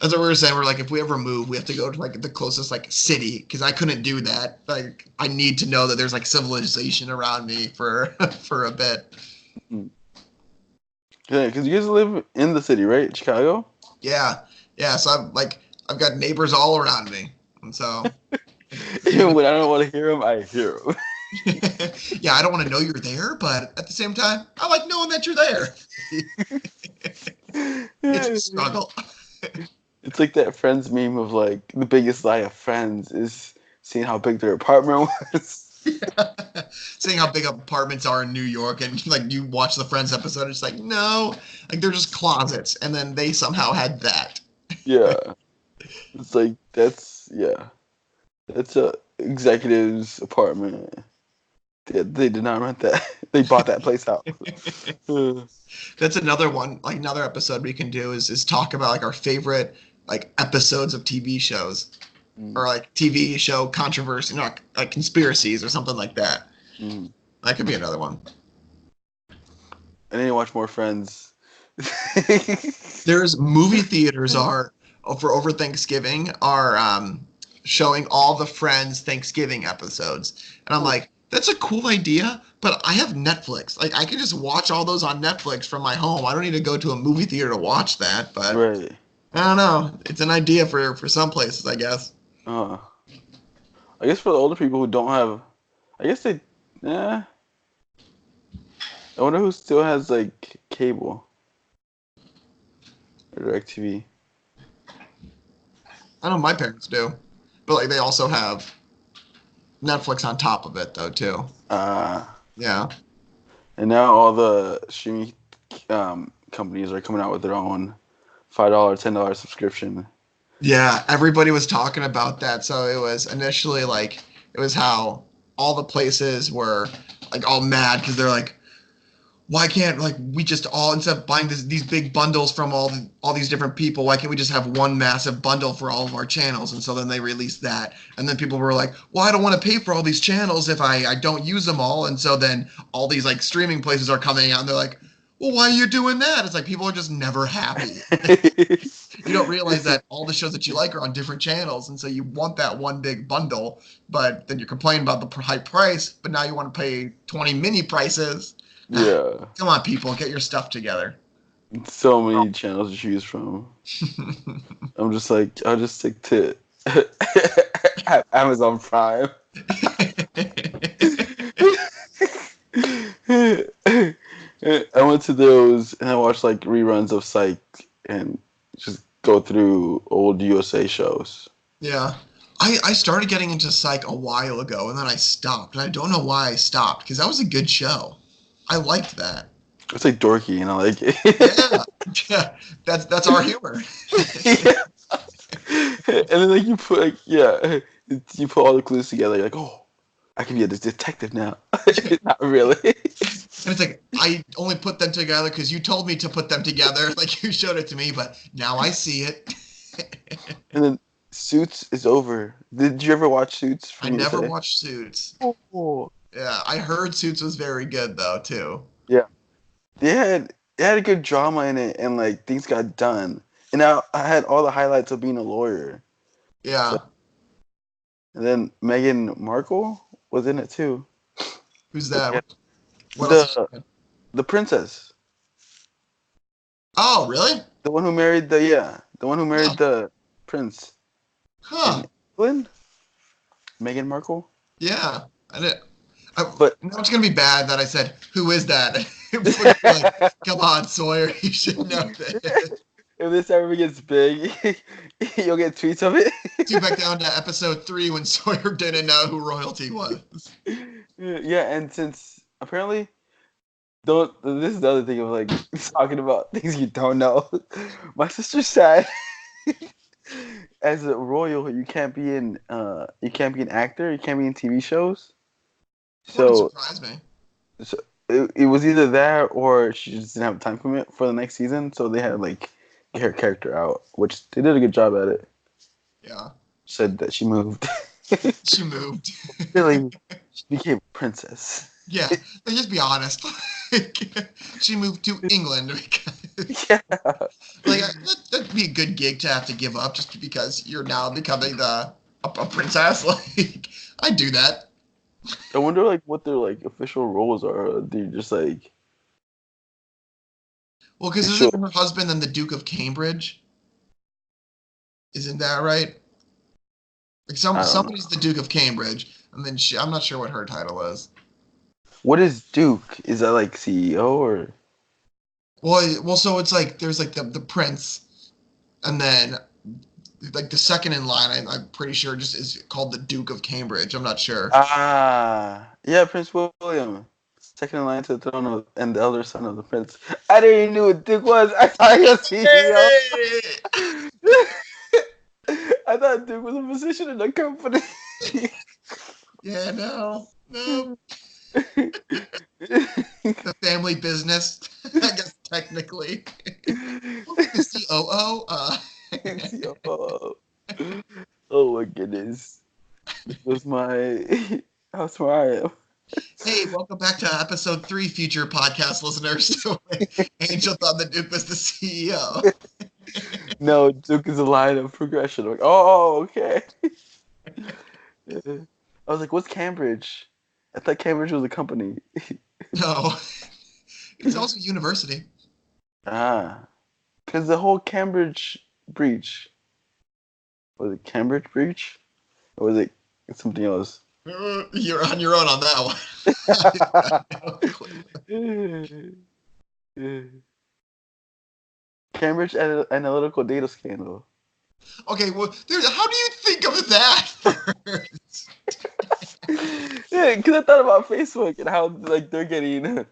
that's what we were saying. We're like, if we ever move, we have to go to like the closest like city because I couldn't do that. Like I need to know that there's like civilization around me for for a bit. Yeah, because you guys live in the city, right? Chicago? Yeah, yeah. So I've got neighbors all around me, and so Even when I don't want to hear them, I hear them. yeah, I don't want to know you're there, but at the same time, I like knowing that you're there. It's a struggle. It's like that Friends meme of like the biggest lie of Friends is seeing how big their apartment was. Seeing how big apartments are in New York, and like you watch the Friends episode, it's like no, like they're just closets, and then they somehow had that. Yeah, it's like that's a executive's apartment. They did not rent that. They bought that place out. That's another one, like another episode we can do is talk about like our favorite like episodes of TV shows or like TV show controversy, not like conspiracies or something like that. Mm. That could be another one. I need to watch more Friends. There's movie theaters are for over Thanksgiving are showing all the Friends Thanksgiving episodes, and I'm like, that's a cool idea, but I have Netflix. Like I can just watch all those on Netflix from my home. I don't need to go to a movie theater to watch that. But Right. I don't know. It's an idea for some places, I guess. I guess for the older people who don't have, I guess they, yeah. I wonder who still has like cable or DirecTV. I know my parents do, but like they also have Netflix on top of it though too. Yeah. And now all the streaming companies are coming out with their own $5, $10 subscription. Yeah, everybody was talking about that. So it was initially like it was how all the places were like all mad because they're like, why can't like we just all instead of buying these big bundles from all these different people, why can't we just have one massive bundle for all of our channels? And so then they released that, and then people were like, well, I don't want to pay for all these channels if I don't use them all. And so then all these like streaming places are coming out, and they're like, well, why are you doing that? It's like people are just never happy. You don't realize that all the shows that you like are on different channels, and so you want that one big bundle, but then you're complaining about the high price, but now you want to pay 20 mini prices. Yeah. Come on, people, get your stuff together. So many channels to choose from. I'm just like, I'll just stick to Amazon Prime. I went to those and I watched like reruns of Psych and just go through old USA shows. Yeah. I started getting into Psych a while ago, and then I stopped. And I don't know why I stopped, because that was a good show. I liked that. It's like dorky, and I like it. Yeah. Yeah. That's our humor. Yeah. And then like you put like you put all the clues together. You're like, oh, I can be a detective now. Not really. And it's like, I only put them together because you told me to put them together. Like, you showed it to me, but now I see it. And then Suits is over. Did you ever watch Suits I from never USA? watched Suits. Oh. Yeah, I heard Suits was very good, though, too. Yeah. They had a good drama in it, and like things got done. And I had all the highlights of being a lawyer. So Yeah. and then Meghan Markle was in it too. Who's Like, that? yeah, What else is she the in? the princess, Oh, really? the one who married Oh, the prince in huh. England, Meghan Markle. Yeah. I did. But Now it's gonna be bad that I said, "Who is that?" Before you're like, come on, Sawyer, you should know this. if this ever gets big, you'll get tweets of it. See back down to episode 3 when Sawyer didn't know who royalty was. Yeah, and since apparently don't this is the other thing of like talking about things you don't know. My sister said as a royal you can't be an actor, you can't be in TV shows. Wouldn't So, surprise me. so it was either that or she just didn't have time commit for the next season, so they had to like get her character out, which they did a good job at it. Yeah. Said that she moved. She moved. Really, she became a princess. Yeah, let's just be honest. Like, she moved to England because, Yeah. like, that'd be a good gig to have to give up just because you're now becoming a princess. Like, I do that. I wonder like what their like official roles are. They're just like Well, because sure. isn't her husband then the Duke of Cambridge? Isn't that right? Like, I don't know. somebody's the Duke of Cambridge, and then I'm not sure what her title is. What is Duke? Is that like CEO or? Well, so it's like there's like the prince, and then like the second in line, I'm pretty sure just is called the Duke of Cambridge. I'm not sure. Yeah, Prince William, second in line to the throne and the elder son of the prince. I didn't even know what Duke was. I thought he was CEO. Hey! I thought Duke was a position in the company. Yeah, no, the family business. I guess technically, the COO. CFO. Oh my goodness. This was my that's where I am. Hey, welcome back to episode 3, future podcast listeners. Angel thought the Duke was the CEO. No, Duke is a line of progression. I'm like, oh, okay. I was like, what's Cambridge? I thought Cambridge was a company. No, it's also a university. Because the whole Cambridge breach was it Cambridge breach or was it something else? You're on your own on that one. Cambridge Analytical Data Scandal. Okay, well, how do you think of that first? Yeah, because I thought about Facebook and how like they're getting, I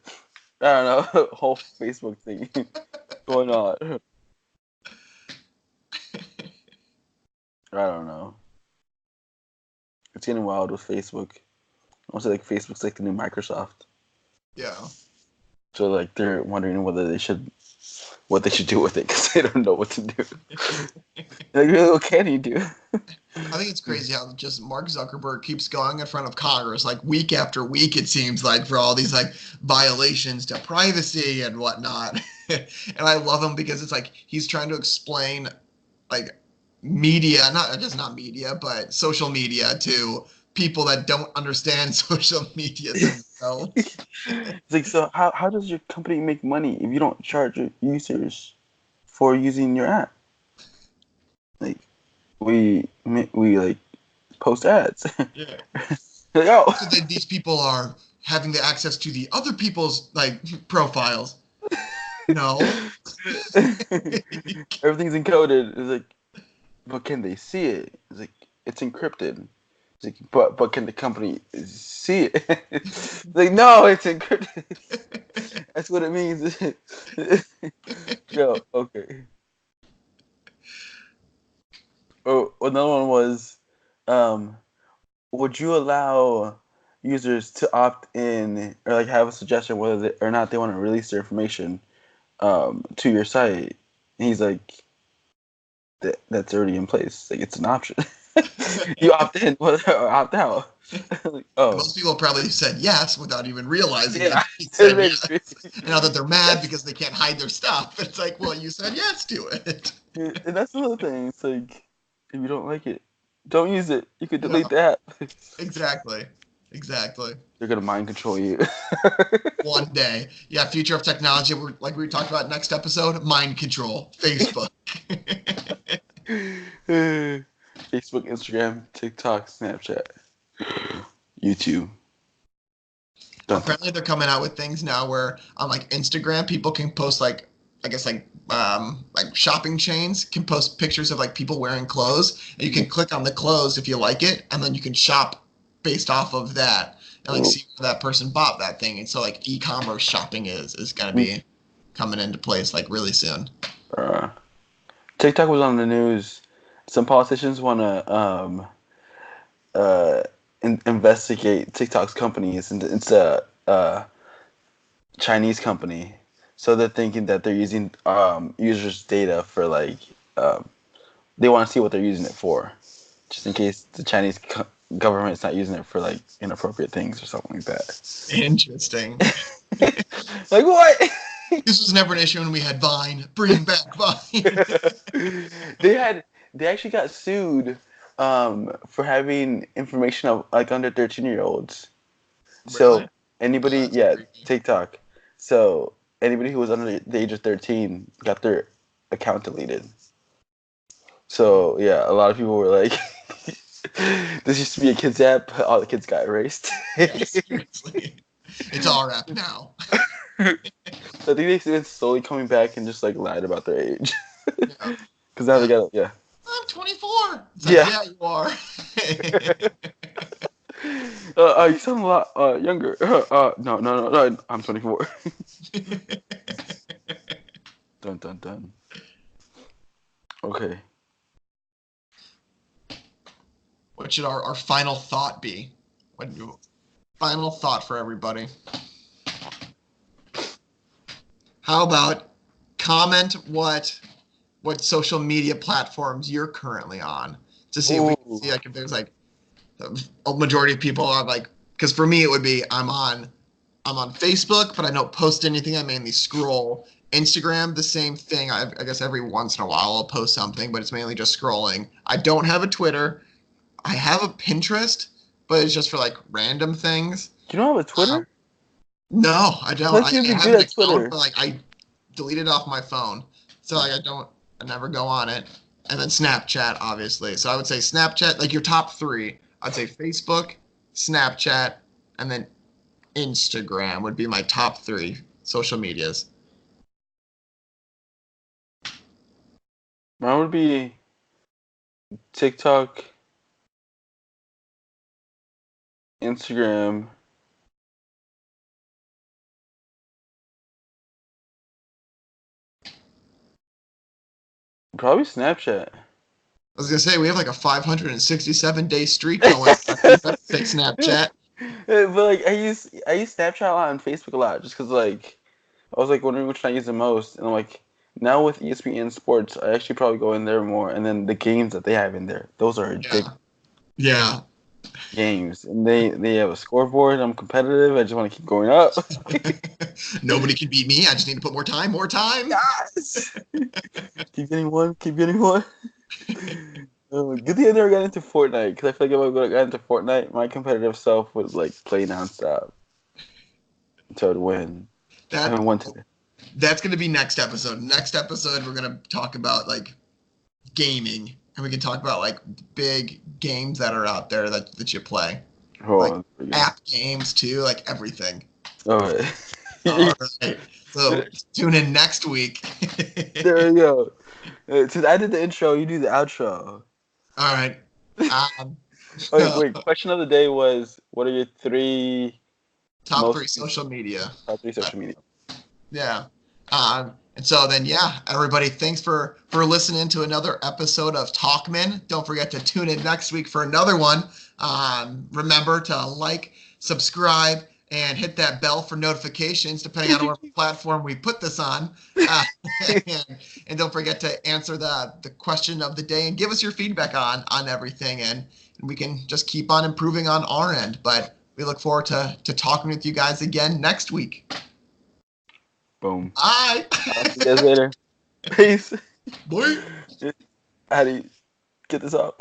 don't know, whole Facebook thing going on. I don't know. It's getting wild with Facebook. I want to say like Facebook's like the new Microsoft. Yeah. So like they're wondering what they should do with it because they don't know what to do. Like, really, what can you do? I think it's crazy how just Mark Zuckerberg keeps going in front of Congress like week after week, it seems like, for all these like violations to privacy and whatnot. And I love him because it's like he's trying to explain like media, not media, but social media to people that don't understand social media themselves. It's like, so how does your company make money if you don't charge your users for using your app? Like we like post ads. Yeah. Like, oh. So then these people are having the access to the other people's like profiles. No. Everything's encoded. It's like, but can they see it? It's like it's encrypted. It's like, but can the company see it? It's like, no, it's encrypted. That's what it means. Yo, okay. Oh, another one was, um, would you allow users to opt in or like have a suggestion whether or not they want to release their information to your site? And he's like, that's already in place. Like it's an option. You opt in or opt out. Like, oh, Most people probably said yes without even realizing that yeah. they said yes. And now that they're mad That's, because they can't hide their stuff, it's like, well, you said yes to it. and that's another thing. It's like if you don't like it, don't use it. You could Yeah, delete the app. exactly. Exactly. They're gonna mind control you. One day. Yeah, future of technology. Like we talked about next episode, mind control. Facebook. Facebook, Instagram, TikTok, Snapchat, YouTube. Dun, dun. Apparently they're coming out with things now where on like Instagram people can post like I guess like shopping chains can post pictures of like people wearing clothes and you can click on the clothes if you like it and then you can shop based off of that and like Oh. see where that person bought that thing. And so like e-commerce shopping is gonna be coming into place like really soon. Uh, TikTok was on the news. Some politicians want to uh, investigate TikTok's companies, and it's a Chinese company. So they're thinking that they're using users' data for like they want to see what they're using it for, just in case the Chinese government's not using it for like inappropriate things or something like that. Interesting. Like what? This was never an issue when we had Vine. Bring back Vine. they had they actually got sued for having information of like under 13-year-olds. So Really? Oh, anybody, that's yeah, creepy. TikTok. So anybody who was under the age of 13 got their account deleted. So yeah, a lot of people were like, "This used to be a kids app. All the kids got erased." Yeah, seriously. It's our app now. So I think they've been slowly coming back and just like lied about their age. Yeah. Because now Yeah. they got yeah. I'm 24. It's like, Yeah. yeah, you are. You sound a lot younger. No. I'm 24. Dun dun dun. Okay. What should our final thought be? Final thought for everybody. How about comment what social media platforms you're currently on to see if we can Ooh. see like if there's like a majority of people are like because for me it would be I'm on Facebook, but I don't post anything. I mainly scroll. Instagram, the same thing. I guess every once in a while I'll post something, but it's mainly just scrolling. I don't have a Twitter. I have a Pinterest, but it's just for like random things. Do you know I have a Um, Twitter? no, I I don't. thought I you'd be have good an at account, Twitter. but like I deleted it off my phone, so like I never go on it. And then Snapchat, obviously. So I would say Snapchat, like your top three. I'd say Facebook, Snapchat, and then Instagram would be my top three social medias. Mine would be TikTok, Instagram, probably Snapchat. I was gonna say we have like a 567-day streak going. I think that's take Snapchat. But like I use Snapchat a lot and Facebook a lot just because like I was like wondering which one I use the most, and I'm like now with ESPN Sports, I actually probably go in there more, and then the games that they have in there, those are Yeah, addictive yeah. games, and they have a scoreboard. I'm competitive. I just want to keep going up. Nobody can beat me. I just need to put more time, more time. Yes. Keep getting one. Keep getting one. Good thing I never got into Fortnite because I feel like if I would have got into Fortnite, my competitive self would like play nonstop until I'd win. I That haven't won today. that's gonna be next episode. Next episode, we're gonna talk about like gaming, and we can talk about like big games that are out there that you play, like Oh, app games too, like everything. okay. All right. So tune in next week There we go. Since I did the intro, you do the outro. All right. Um, Wait. Question of the day was, what are your three top most three social media. top three social media? Yeah. And so then, yeah, everybody, thanks for listening to another episode of Talkmen. Don't forget to tune in next week for another one. Remember to like, subscribe, and hit that bell for notifications, depending on what platform we put this on. Uh, and don't forget to answer the question of the day and give us your feedback on everything, and we can just keep on improving on our end. But we look forward to talking with you guys again next week. Boom. Bye. I'll see you guys later. Peace. Bye. How do you get this off?